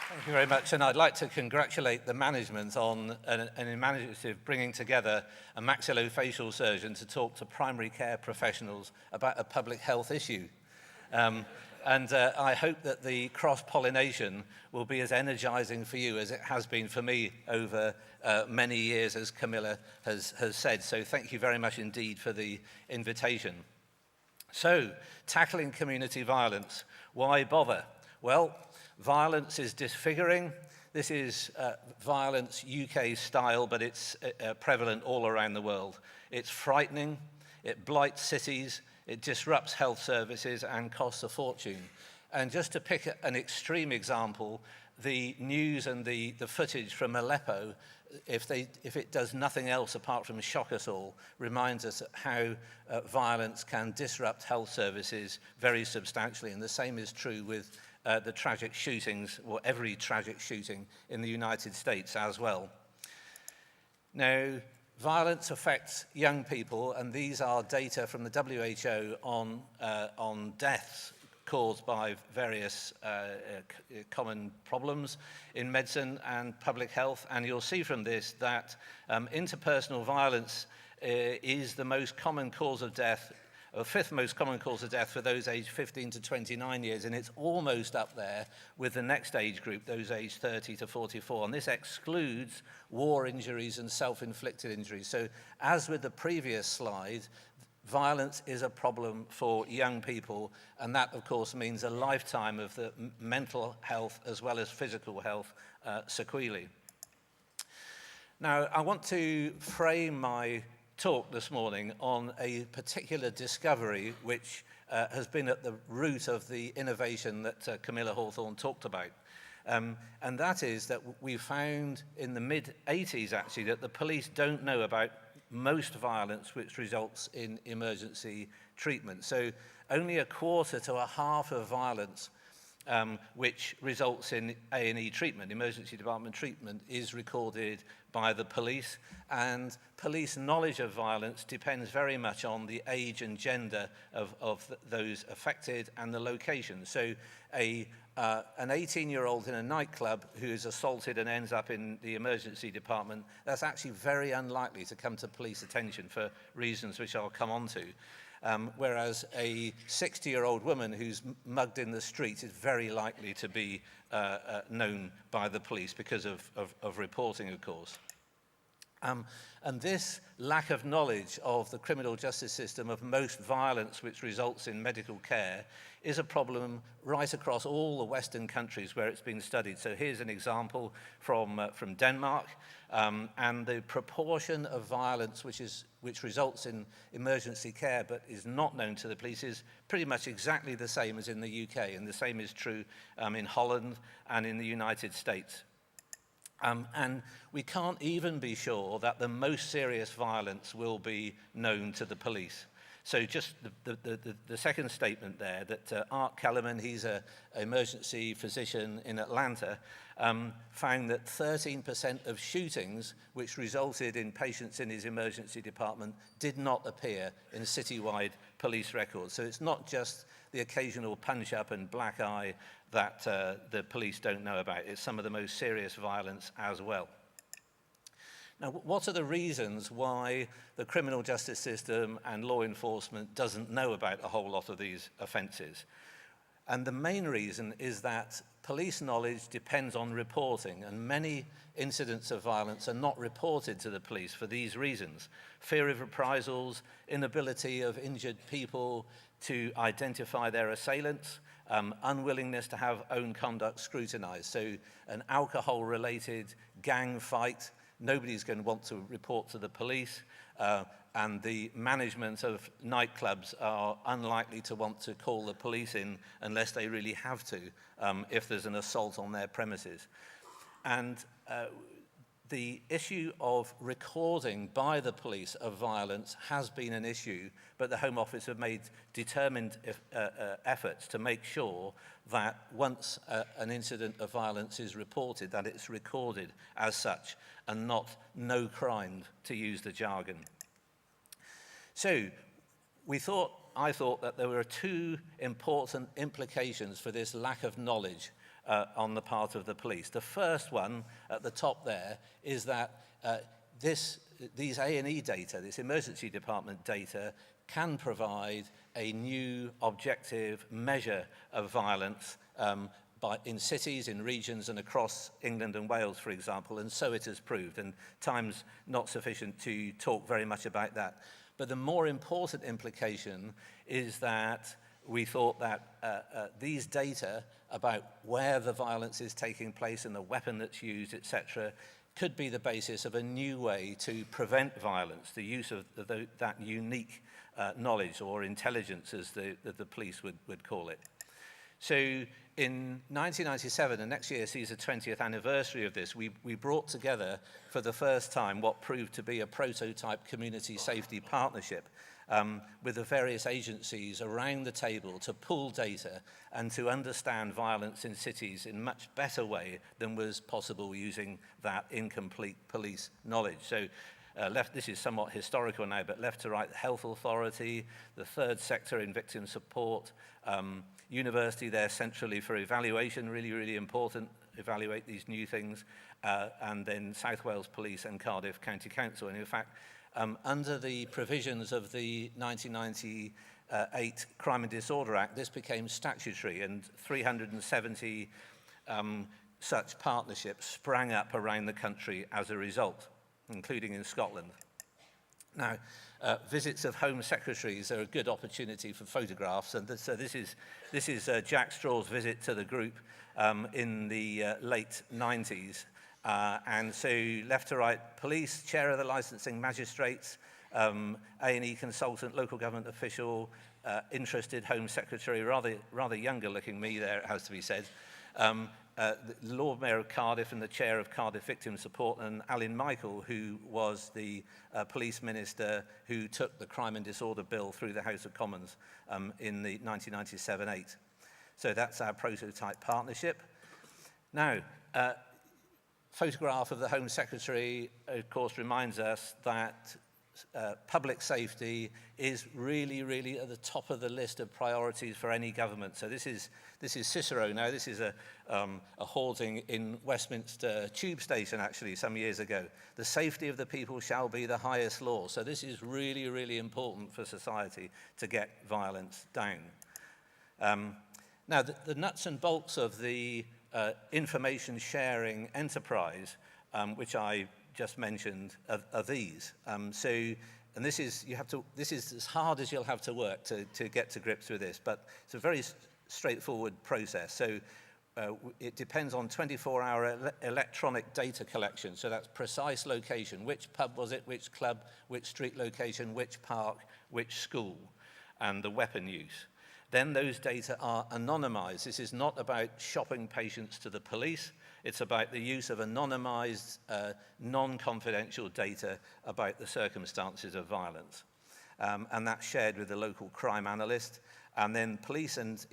Thank you very much, and I'd like to congratulate the management on an imaginative bringing together a maxillofacial surgeon to talk to primary care professionals about a public health issue. I hope that the cross-pollination will be as energizing for you as it has been for me over many years, as Camilla has said. So thank you very much indeed for the invitation. So, tackling community violence. Why bother? Well, violence is disfiguring. This is violence UK style, but it's prevalent all around the world. It's frightening, it blights cities, it disrupts health services and costs a fortune. And just to pick an extreme example, the news and the footage from Aleppo, if it does nothing else apart from shock us all, reminds us how violence can disrupt health services very substantially. And the same is true with the tragic shootings, or every tragic shooting in the United States as well. Now, violence affects young people, and these are data from the WHO on deaths caused by various common problems in medicine and public health. And you'll see from this that interpersonal violence is the most common cause of death, or fifth most common cause of death for those aged 15 to 29 years, and it's almost up there with the next age group, those aged 30 to 44, and this excludes war injuries and self-inflicted injuries. So as with the previous slide, violence is a problem for young people, and that of course means a lifetime of the mental health as well as physical health sequelae. Now, I want to frame my talk this morning on a particular discovery which has been at the root of the innovation that Camilla Hawthorne talked about. And that is that we found in the mid-80s actually that the police don't know about most violence which results in emergency treatment. So only a quarter to a half of violence which results in A&E treatment, emergency department treatment, is recorded by the police, and police knowledge of violence depends very much on the age and gender of those affected and the location. So an 18-year-old in a nightclub who is assaulted and ends up in the emergency department, that's actually very unlikely to come to police attention for reasons which I'll come on to. Whereas a 60-year-old woman who's mugged in the street is very likely to be known by the police because of reporting, of course. And this lack of knowledge of the criminal justice system of most violence which results in medical care is a problem right across all the Western countries where it's been studied. So here's an example from Denmark, and the proportion of violence which results in emergency care but is not known to the police is pretty much exactly the same as in the UK, and the same is true in Holland and in the United States. And we can't even be sure that the most serious violence will be known to the police. So just the second statement there, that Art Kellerman, he's an emergency physician in Atlanta, found that 13% of shootings which resulted in patients in his emergency department did not appear in citywide police records. So it's not just the occasional punch-up and black eye that the police don't know about. It's some of the most serious violence as well. Now, what are the reasons why the criminal justice system and law enforcement doesn't know about a whole lot of these offences? And the main reason is that police knowledge depends on reporting, and many incidents of violence are not reported to the police for these reasons: fear of reprisals, inability of injured people to identify their assailants, unwillingness to have own conduct scrutinized. So an alcohol-related gang fight, nobody's going to want to report to the police, and the management of nightclubs are unlikely to want to call the police in unless they really have to, if there's an assault on their premises. And the issue of recording by the police of violence has been an issue, but the Home Office have made determined efforts to make sure that once an incident of violence is reported, that it's recorded as such and not no crime, to use the jargon. So I thought that there were two important implications for this lack of knowledge on the part of the police. The first one at the top there is that these A&E data, this emergency department data, can provide a new objective measure of violence in cities, in regions, and across England and Wales, for example, and so it has proved, and time's not sufficient to talk very much about that. But the more important implication is that we thought that these data about where the violence is taking place and the weapon that's used, etc., could be the basis of a new way to prevent violence, the use of that unique knowledge or intelligence, as the police would call it. So in 1997, and next year sees the 20th anniversary of this, we brought together for the first time what proved to be a prototype community safety partnership with the various agencies around the table to pool data and to understand violence in cities in a much better way than was possible using that incomplete police knowledge. So this is somewhat historical now, but left to right, the Health Authority, the third sector in victim support, university there centrally for evaluation, really, really important, evaluate these new things, and then South Wales Police and Cardiff County Council. And in fact, under the provisions of the 1998 Crime and Disorder Act, this became statutory, and 370 such partnerships sprang up around the country as a result, including in Scotland. Now, visits of Home Secretaries are a good opportunity for photographs, and so this is Jack Straw's visit to the group in the late 90s. And so left to right, police, chair of the licensing magistrates, A&E consultant, local government official, interested Home Secretary, rather younger looking me there, it has to be said, the Lord Mayor of Cardiff and the chair of Cardiff Victim Support, and Alan Michael, who was the police minister who took the Crime and Disorder Bill through the House of Commons in the 1997-8. So that's our prototype partnership. Now, photograph of the Home Secretary, of course, reminds us that public safety is really, really at the top of the list of priorities for any government. So this is Cicero now. This is a hoarding in Westminster Tube Station, actually, some years ago. The safety of the people shall be the highest law. So this is really, really important for society to get violence down. Now, the nuts and bolts of the information sharing enterprise, which I just mentioned, are these. And this is as hard as you'll have to work to get to grips with this, but it's a very straightforward process. So it depends on 24-hour electronic data collection. So that's precise location, which pub was it, which club, which street location, which park, which school, and the weapon use. Then those data are anonymized. This is not about shopping patients to the police. It's about the use of anonymized, non-confidential data about the circumstances of violence. And that's shared with the local crime analyst. And then police and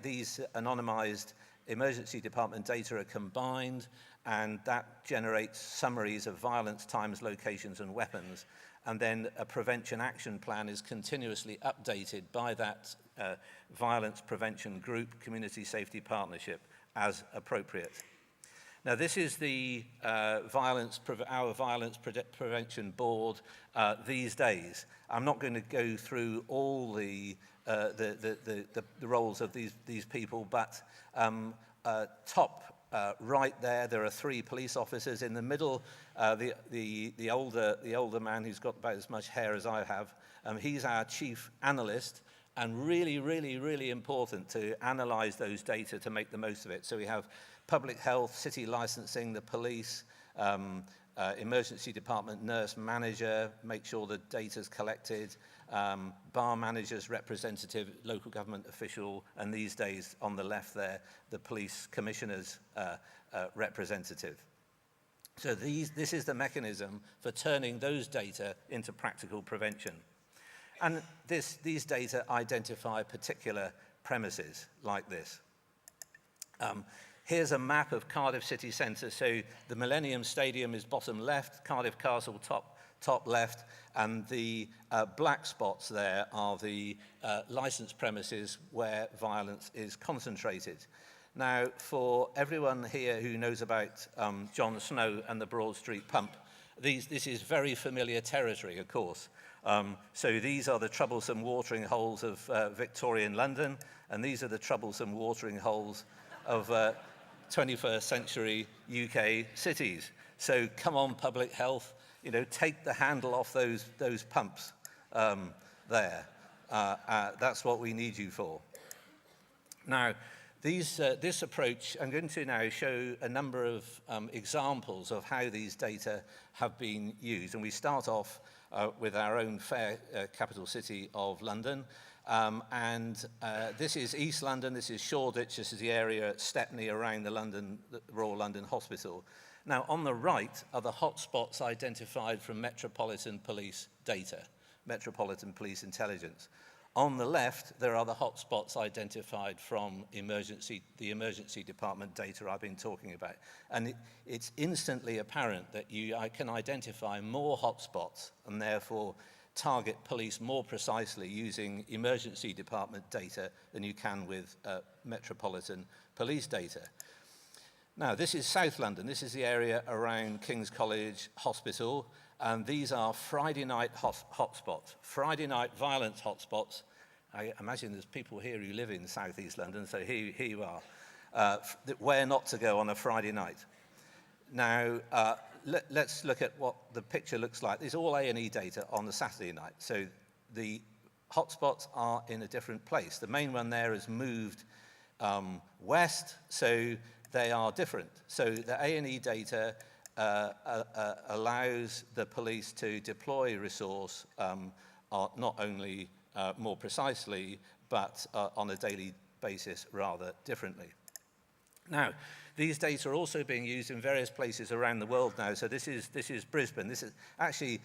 these anonymized emergency department data are combined, and that generates summaries of violence, times, locations, and weapons. And then a prevention action plan is continuously updated by that violence prevention group, community safety partnership, as appropriate. Now, this is the our violence prevention board these days. I'm not going to go through all the roles of these people, but top right there are 3 police officers. In the middle, the older man who's got about as much hair as I have, he's our chief analyst, and really, really, really important to analyze those data to make the most of it. So we have public health, city licensing, the police, emergency department nurse manager, make sure the data's collected, bar managers, representative, local government official, and these days on the left there, the police commissioner's representative. So this is the mechanism for turning those data into practical prevention. And these data identify particular premises like this. Here's a map of Cardiff city centre. So the Millennium Stadium is bottom left, Cardiff Castle top left, and the black spots there are the licensed premises where violence is concentrated. Now, for everyone here who knows about John Snow and the Broad Street pump, this is very familiar territory, of course. So these are the troublesome watering holes of Victorian London, and these are the troublesome watering holes of 21st century UK cities. So come on, public health, take the handle off those pumps there. That's what we need you for. Now, this approach, I'm going to now show a number of examples of how these data have been used. And we start off with our own fair capital city of London. This is East London, this is Shoreditch, this is the area at Stepney around the Royal London Hospital. Now, on the right are the hotspots identified from Metropolitan Police data, Metropolitan Police Intelligence. On the left, there are the hotspots identified from the emergency department data I've been talking about. And it's instantly apparent that I can identify more hotspots and therefore target police more precisely using emergency department data than you can with Metropolitan Police data. Now, this is South London. This is the area around King's College Hospital. And these are Friday night hotspots, Friday night violence hotspots. I imagine there's people here who live in South East London, so here you are. Where not to go on a Friday night. Now, let's look at what the picture looks like. There's all A&E data on the Saturday night. So the hotspots are in a different place. The main one there has moved west, so they are different. So the A&E data allows the police to deploy resource not only more precisely, but on a daily basis rather differently. Now, these data are also being used in various places around the world now. So this is Brisbane. This is actually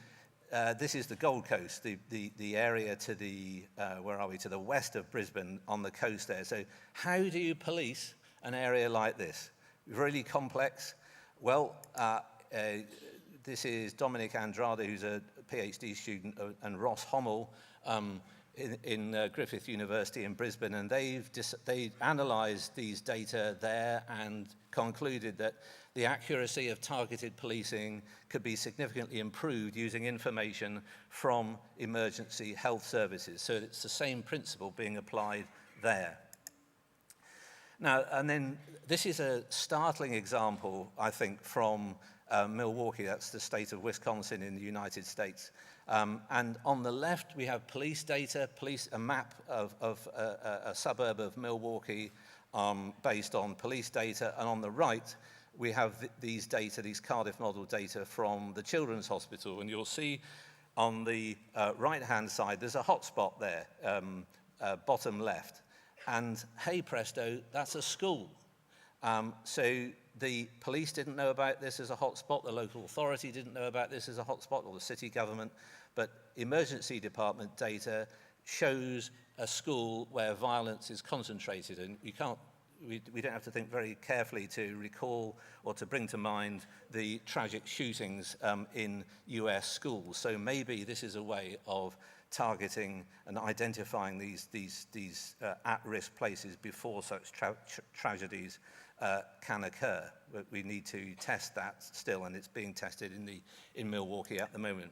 this is the Gold Coast, the area to the to the west of Brisbane on the coast there. So how do you police an area like this? Really complex. Well, this is Dominic Andrade, who's a PhD student, and Ross Hommel in Griffith University in Brisbane, and they analysed these data there and concluded that the accuracy of targeted policing could be significantly improved using information from emergency health services. So it's the same principle being applied there. Now, and then this is a startling example, I think, from Milwaukee. That's the state of Wisconsin in the United States. And on the left, we have police data, a map of a suburb of Milwaukee based on police data. And on the right, we have these data, these Cardiff model data from the Children's Hospital. And you'll see on the right-hand side, there's a hotspot there, bottom left. And hey presto, that's a school. So the police didn't know about this as a hotspot, the local authority didn't know about this as a hotspot, or the city government, but emergency department data shows a school where violence is concentrated, and we don't have to think very carefully to recall or to bring to mind the tragic shootings in US schools. So maybe this is a way of targeting and identifying these at-risk places before such tragedies can occur. But we need to test that still, and it's being tested in Milwaukee at the moment.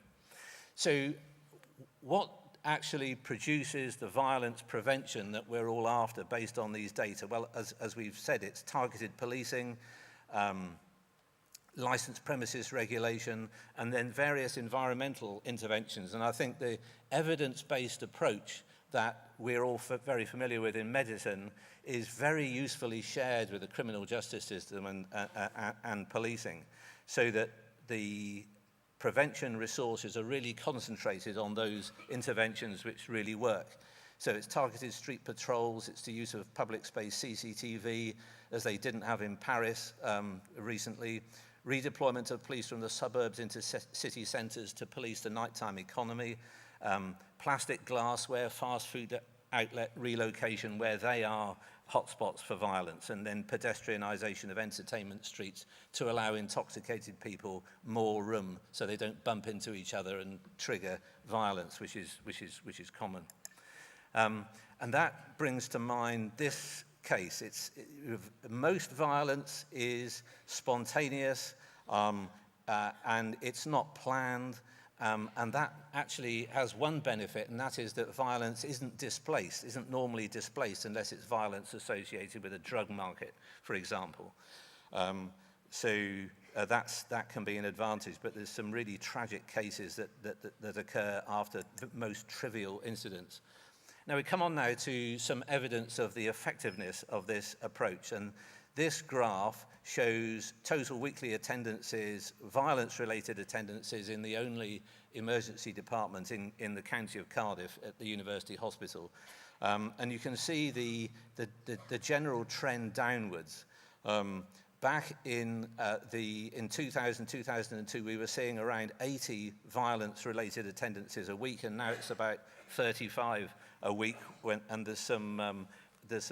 So what actually produces the violence prevention that we're all after based on these data? Well, as we've said, it's targeted policing, licensed premises regulation, and then various environmental interventions. And I think the evidence-based approach that we're all very familiar with in medicine is very usefully shared with the criminal justice system and policing, so that the prevention resources are really concentrated on those interventions which really work. So it's targeted street patrols, it's the use of public space CCTV, as they didn't have in Paris recently, redeployment of police from the suburbs into city centres to police the nighttime economy, plastic glassware, fast food outlet relocation where they are hotspots for violence, and then pedestrianisation of entertainment streets to allow intoxicated people more room so they don't bump into each other and trigger violence, which is common. And that brings to mind this case. Most violence is spontaneous, and it's not planned, and that actually has one benefit, and that is that violence isn't normally displaced unless it's violence associated with a drug market, for example. That can be an advantage, but there's some really tragic cases that occur after the most trivial incidents. Now we come on now to some evidence of the effectiveness of this approach, and this graph shows total weekly attendances, violence-related attendances in the only emergency department in the county of Cardiff at the University Hospital. And you can see the general trend downwards. Back in 2000, 2002, we were seeing around 80 violence-related attendances a week, and now it's about 35 a week, and there's some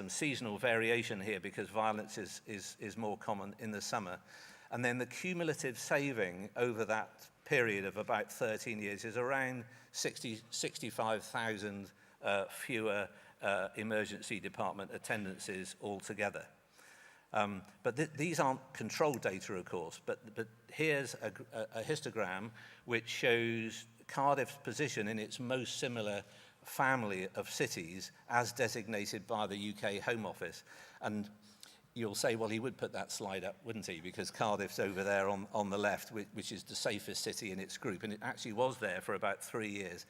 seasonal variation here because violence is more common in the summer. And then the cumulative saving over that period of about 13 years is around 65,000 fewer emergency department attendances altogether. But these aren't control data, of course, but here's a histogram which shows Cardiff's position in its most similar family of cities as designated by the UK Home Office. And you'll say, well, he would put that slide up, wouldn't he? Because Cardiff's over there on the left, which is the safest city in its group. And it actually was there for about 3 years,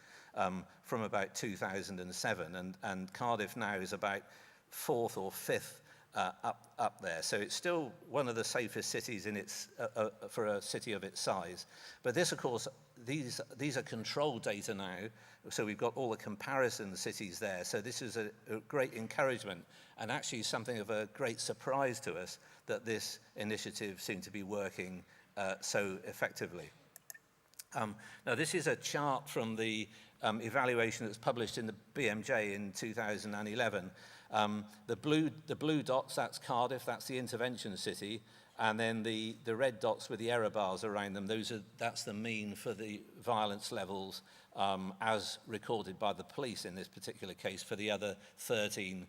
from about 2007. And Cardiff now is about 4th or 5th up there. So it's still one of the safest cities in its for a city of its size. But this, of course, these are control data now, so we've got all the comparison cities there. So this is a great encouragement and actually something of a great surprise to us that this initiative seemed to be working so effectively. Now this is a chart from the evaluation that's published in the BMJ in 2011. The blue dots, that's Cardiff, that's the intervention city, and then the red dots with the error bars around them, that's the mean for the violence levels as recorded by the police in this particular case for the other 13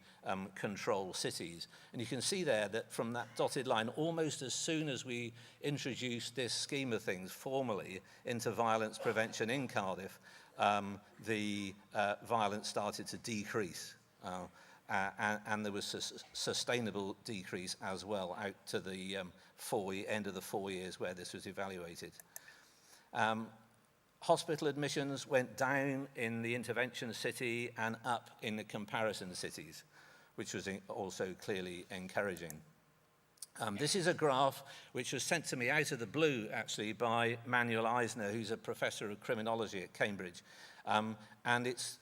control cities. And you can see there that from that dotted line, almost as soon as we introduced this scheme of things formally into violence prevention in Cardiff, the violence started to decrease. And there was a sustainable decrease as well out to the end of the 4 years where this was evaluated. Hospital admissions went down in the intervention city and up in the comparison cities, which was also clearly encouraging. This is a graph which was sent to me out of the blue, actually, by Manuel Eisner, who's a professor of criminology at Cambridge. And it's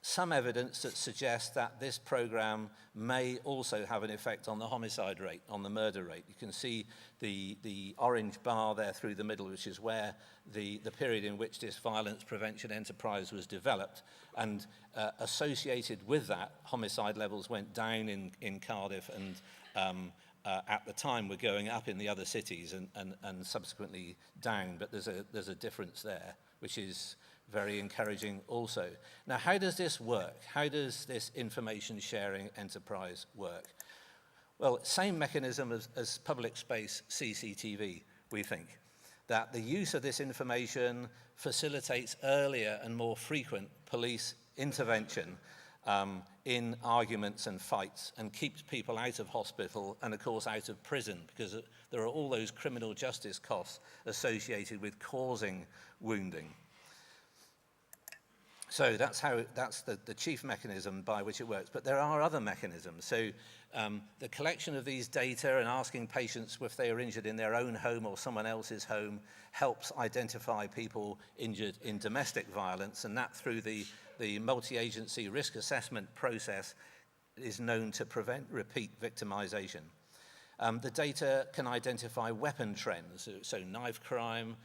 some evidence that suggests that this program may also have an effect on the homicide rate, on the murder rate. You can see the orange bar there through the middle, which is where the period in which this violence prevention enterprise was developed. And associated with that, homicide levels went down in Cardiff, and at the time were going up in the other cities and subsequently down. But there's a difference there, which is very encouraging also. Now, how does this work? How does this information sharing enterprise work? Well, same mechanism as public space CCTV, we think. That the use of this information facilitates earlier and more frequent police intervention in arguments and fights, and keeps people out of hospital and, of course, out of prison, because there are all those criminal justice costs associated with causing wounding. So that's the chief mechanism by which it works. But there are other mechanisms. So the collection of these data and asking patients if they are injured in their own home or someone else's home helps identify people injured in domestic violence, and that through the multi-agency risk assessment process is known to prevent repeat victimization. The data can identify weapon trends, so knife crime,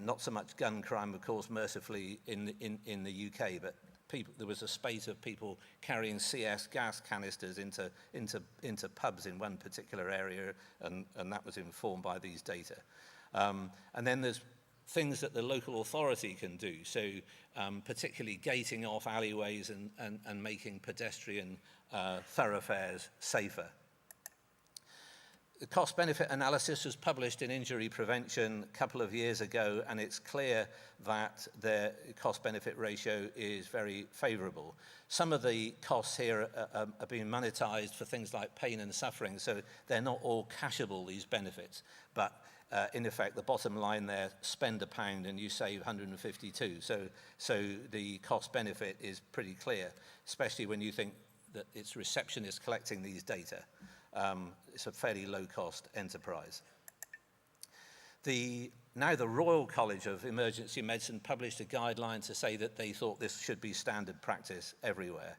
not so much gun crime, of course, mercifully in the UK, but there was a spate of people carrying CS gas canisters into pubs in one particular area, and that was informed by these data. And then there's things that the local authority can do, so particularly gating off alleyways and making pedestrian thoroughfares safer. The cost-benefit analysis was published in Injury Prevention a couple of years ago, and it's clear that the cost-benefit ratio is very favorable. Some of the costs here are being monetized for things like pain and suffering, so they're not all cashable, these benefits. But in effect, the bottom line there, spend £1 and you save 152. So the cost-benefit is pretty clear, especially when you think that it's receptionists collecting these data. It's a fairly low-cost enterprise. Now the Royal College of Emergency Medicine published a guideline to say that they thought this should be standard practice everywhere.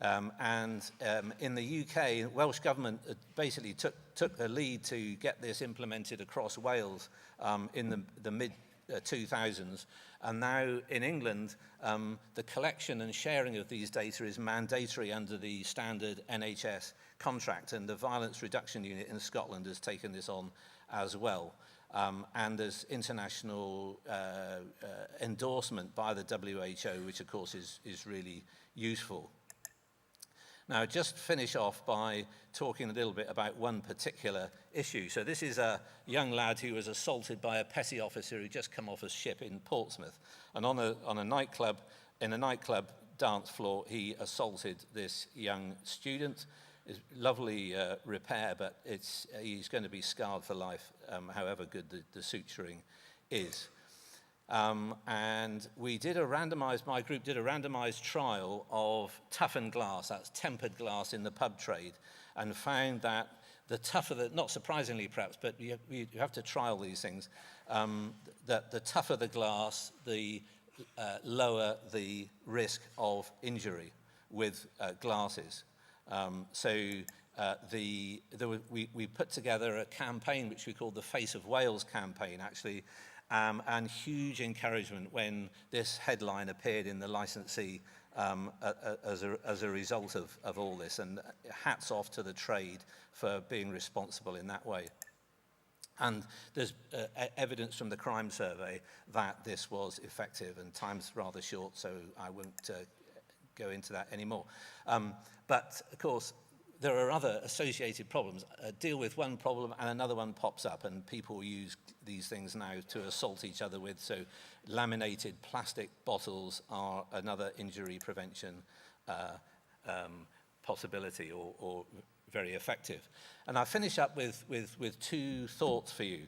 In the UK, Welsh Government basically took the lead to get this implemented across Wales in the mid-2000s. And now in England, the collection and sharing of these data is mandatory under the standard NHS contract, and the Violence Reduction Unit in Scotland has taken this on as well. And there's international endorsement by the WHO, which of course is really useful. Now, just finish off by talking a little bit about one particular issue. So this is a young lad who was assaulted by a petty officer who just come off a ship in Portsmouth. And in a nightclub dance floor, he assaulted this young student. It's lovely repair, but he's going to be scarred for life, however good the suturing is. And my group did a randomized trial of toughened glass, that's tempered glass in the pub trade, and found that the tougher, not surprisingly perhaps, but you have to trial these things, that the tougher the glass, the lower the risk of injury with glasses. We put together a campaign which we called the Face of Wales campaign, actually, and huge encouragement when this headline appeared in the licensee as a result of all this. And hats off to the trade for being responsible in that way. And there's evidence from the crime survey that this was effective, and time's rather short, so I won't go into that anymore. But of course, there are other associated problems. Deal with one problem and another one pops up, and people use these things now to assault each other with. So laminated plastic bottles are another injury prevention possibility, or very effective. And I finish up with two thoughts for you.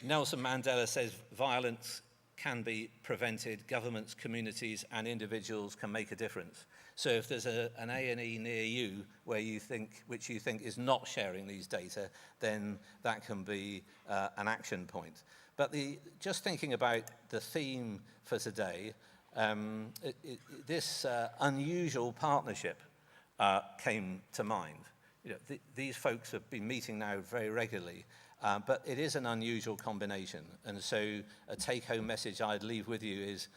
Nelson Mandela says violence can be prevented. Governments, communities, and individuals can make a difference. So if there's an A&E near you which you think is not sharing these data, then that can be an action point. But just thinking about the theme for today, this unusual partnership came to mind. These folks have been meeting now very regularly, but it is an unusual combination. And so a take-home message I'd leave with you is,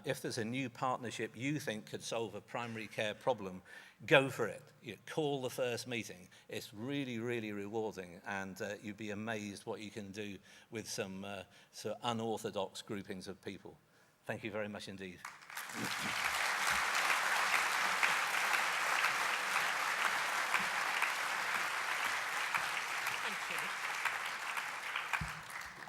if there's a new partnership you think could solve a primary care problem, go for it. Call the first meeting. It's really, really rewarding, and you'd be amazed what you can do with some unorthodox groupings of people. Thank you very much indeed.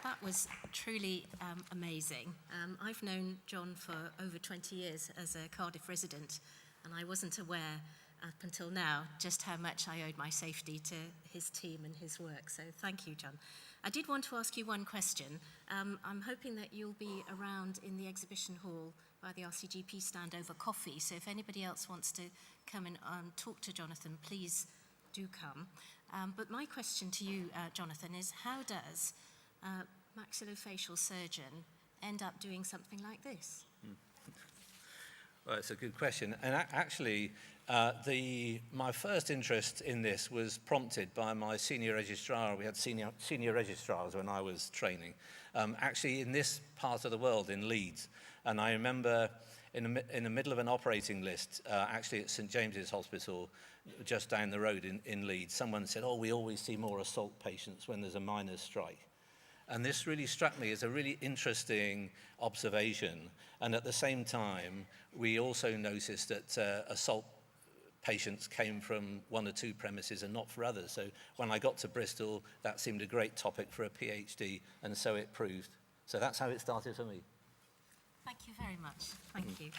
That was truly amazing. I've known John for over 20 years as a Cardiff resident, and I wasn't aware up until now just how much I owed my safety to his team and his work. So thank you, John. I did want to ask you one question. I'm hoping that you'll be around in the exhibition hall by the RCGP stand over coffee. So if anybody else wants to come and talk to Jonathan, please do come. But my question to you, Jonathan, is how does maxillofacial surgeon end up doing something like this? Well, it's a good question. And actually, my first interest in this was prompted by my senior registrar. We had senior registrars when I was training, actually in this part of the world, in Leeds. And I remember in the middle of an operating list, actually at St James's Hospital, just down the road in Leeds, someone said, we always see more assault patients when there's a miners' strike. And this really struck me as a really interesting observation. And at the same time, we also noticed that assault patients came from one or two premises and not for others. So when I got to Bristol, that seemed a great topic for a PhD, and so it proved. So that's how it started for me. Thank you very much. Thank you.